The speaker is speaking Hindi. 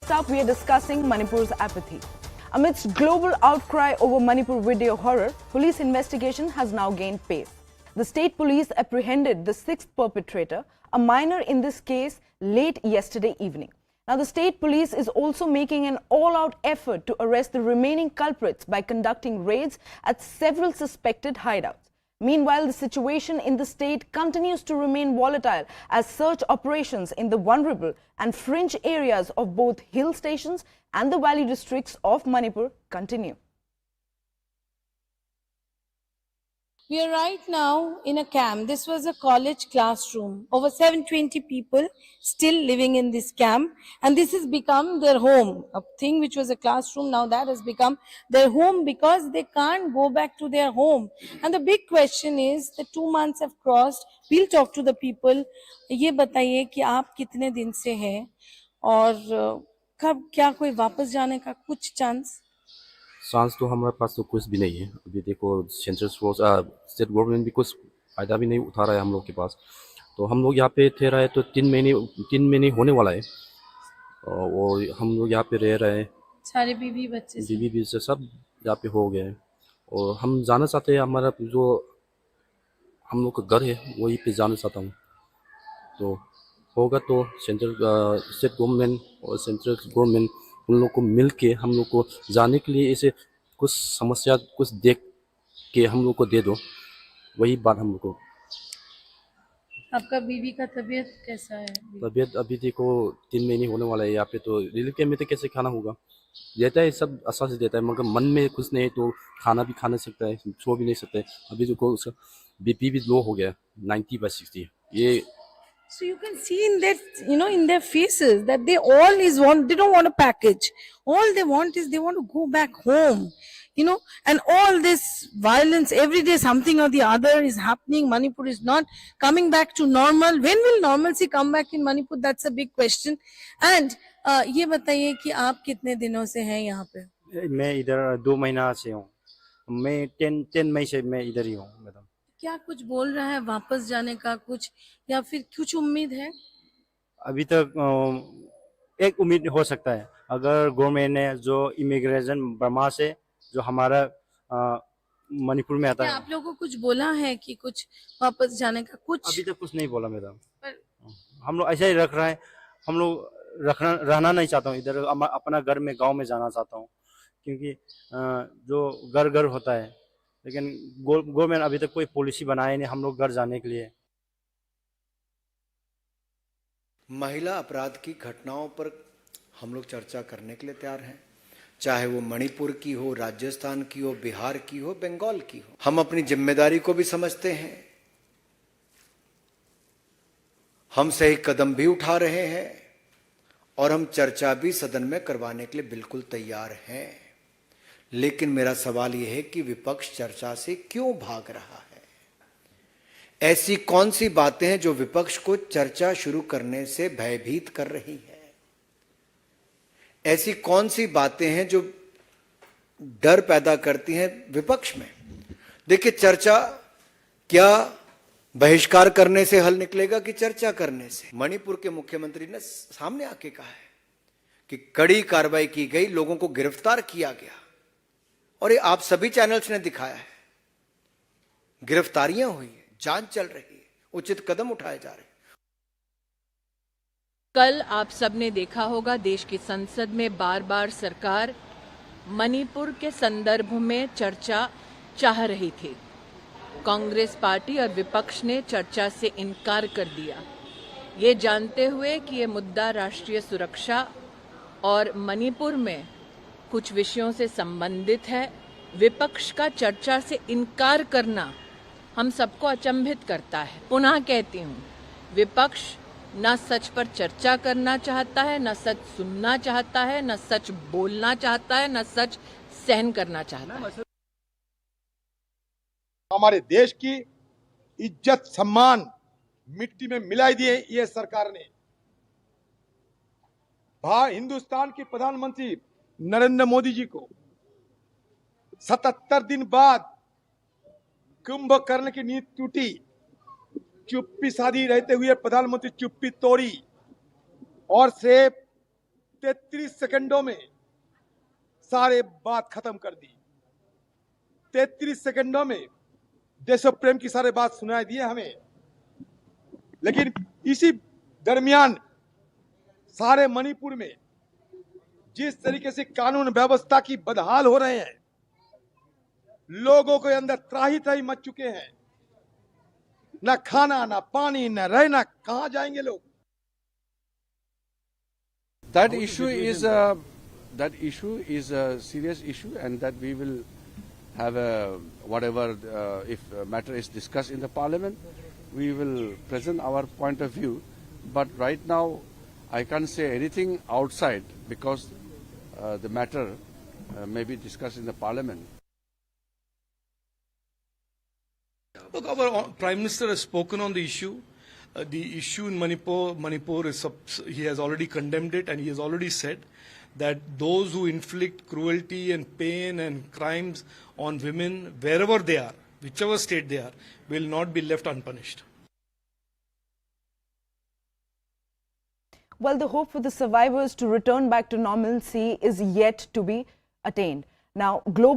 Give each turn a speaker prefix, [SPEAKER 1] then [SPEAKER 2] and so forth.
[SPEAKER 1] Up, we are discussing Manipur's apathy. Amidst global outcry over Manipur video horror, police investigation has now gained pace. The state police apprehended the sixth perpetrator, a minor in this case, late yesterday evening. Now, the state police is also making an all-out effort to arrest the remaining culprits by conducting raids at several suspected hideouts. Meanwhile, the situation in the state continues to remain volatile as search operations in the vulnerable and fringe areas of both hill stations and the valley districts of Manipur continue.
[SPEAKER 2] We are right now in a camp. This was a college classroom. Over 720 people still living in this camp, and this has become their home. A thing which was a classroom, now that has become their home because they can't go back to their home. And the big question is, the 2 months have crossed. We'll talk to the people. ये बताइए कि आप कितने दिन से हैं और कब क्या कोई वापस जाने का कुछ चांस?
[SPEAKER 3] चांस तो हमारे पास तो कुछ भी नहीं है। अभी देखो सेंट्रल स्टेट गवर्नमेंट भी कुछ फ़ायदा भी नहीं उठा रहा है हम लोग के पास। तो हम लोग यहाँ पे ठहरा है तो 3 महीने होने वाला है और हम लोग यहाँ पे रह रहे हैं।
[SPEAKER 2] सारे बीवी बच्चे
[SPEAKER 3] से सब यहाँ पे हो गए और हम जाना चाहते हैं। हमारा जो हम लोग का घर है वहीं पे जाना चाहता हूँ। तो होगा तो सेंट्रल स्टेट गवर्नमेंट और सेंट्रल गवर्नमेंट उन लोग को मिल के हम लोग को जाने के लिए ऐसे कुछ समस्या कुछ देख के हम लोग को दे दो, वही बात हम लोग को।
[SPEAKER 2] आपका बीवी का तबीयत कैसा है?
[SPEAKER 3] तबीयत अभी देखो 3 महीने होने वाला है यहाँ पे। तो रिलीफ कैंप में तो कैसे खाना होगा, देता है सब अच्छा से देता है, मगर मन में कुछ नहीं तो खाना भी खा नहीं सकता है, सो भी नहीं सकता है। अभी देखो उसका बीपी भी लो हो गया 90/60 ये।
[SPEAKER 2] So you can see in their, in their faces that they don't want a package. All they want is they want to go back home, and all this violence, every day something or the other is happening. Manipur is not coming back to normal. When will normalcy come back in Manipur? That's a big question. And ये बताइए कि आप कितने दिनों से हैं यहाँ पे?
[SPEAKER 4] मैं इधर 2 महीना से हूँ। मैं 10 मई से मैं इधर ही हूँ मैडम।
[SPEAKER 2] क्या कुछ बोल रहा है वापस जाने का कुछ, या फिर कुछ उम्मीद है?
[SPEAKER 4] अभी तक एक उम्मीद हो सकता है, अगर गवर्नमेंट ने जो इमिग्रेशन बर्मा से जो हमारा मणिपुर में आता है।
[SPEAKER 2] आप लोगों को कुछ बोला है कि कुछ वापस जाने का? कुछ
[SPEAKER 4] अभी तक कुछ नहीं बोला मैडम। हम लोग ऐसा ही रख रहे हैं। हम लोग रहना नहीं चाहता हूँ इधर, अपना घर में गाँव में जाना चाहता हूँ, क्योंकि जो घर होता है, लेकिन गवर्नमेंट अभी तक कोई पॉलिसी बनाए नहीं हम लोग घर जाने के लिए।
[SPEAKER 5] महिला अपराध की घटनाओं पर हम लोग चर्चा करने के लिए तैयार हैं, चाहे वो मणिपुर की हो, राजस्थान की हो, बिहार की हो, बंगाल की हो। हम अपनी जिम्मेदारी को भी समझते हैं, हम सही कदम भी उठा रहे हैं और हम चर्चा भी सदन में करवाने के लिए बिल्कुल तैयार हैं। लेकिन मेरा सवाल यह है कि विपक्ष चर्चा से क्यों भाग रहा है? ऐसी कौन सी बातें हैं जो विपक्ष को चर्चा शुरू करने से भयभीत कर रही है? ऐसी कौन सी बातें हैं जो डर पैदा करती हैं विपक्ष में? देखिए, चर्चा क्या बहिष्कार करने से हल निकलेगा कि चर्चा करने से? मणिपुर के मुख्यमंत्री ने सामने आके कहा है कि कड़ी कार्रवाई की गई, लोगों को गिरफ्तार किया गया और ये आप सभी चैनल्स ने दिखाया है। गिरफ्तारियां हुई है, जांच चल रही है, उचित कदम उठाए जा रहे हैं।
[SPEAKER 6] कल आप सबने देखा होगा देश की संसद में बार बार सरकार मणिपुर के संदर्भ में चर्चा चाह रही थी। कांग्रेस पार्टी और विपक्ष ने चर्चा से इनकार कर दिया, ये जानते हुए कि ये मुद्दा राष्ट्रीय सुरक्षा और मणिपुर में कुछ विषयों से संबंधित है। विपक्ष का चर्चा से इनकार करना हम सबको अचंभित करता है। पुनः कहती हूँ, विपक्ष न सच पर चर्चा करना चाहता है, न सच सुनना चाहता है, न सच बोलना चाहता है, न सच सहन करना चाहता है।
[SPEAKER 7] हमारे देश की इज्जत सम्मान मिट्टी में मिलाई दी है ये सरकार ने। हिंदुस्तान के प्रधानमंत्री नरेंद्र मोदी जी को 77 दिन बाद कुंभकर्ण की नींद टूटी, चुप्पी साधी रहते हुए प्रधानमंत्री चुप्पी तोड़ी और सिर्फ 33 सेकंडों में सारे बात खत्म कर दी। 33 सेकंडों में देश प्रेम की सारे बात सुनाई दी है हमें। लेकिन इसी दरमियान सारे मणिपुर में जिस तरीके से कानून व्यवस्था की बदहाल हो रहे हैं, लोगों के अंदर त्राही त्राही मच चुके हैं, ना खाना ना पानी ना रहना, कहां जाएंगे लोग।
[SPEAKER 8] That issue is a serious issue, and that we will have a whatever if matter is discussed in the parliament, we will present our point of view. But right now, I can't say anything outside because the matter may be discussed in the parliament.
[SPEAKER 9] Look, our Prime Minister has spoken on the issue. The issue in Manipur is, he has already condemned it, and he has already said that those who inflict cruelty and pain and crimes on women, wherever they are, whichever state they are, will not be left unpunished.
[SPEAKER 1] Well, the hope for the survivors to return back to normalcy is yet to be attained. Now, global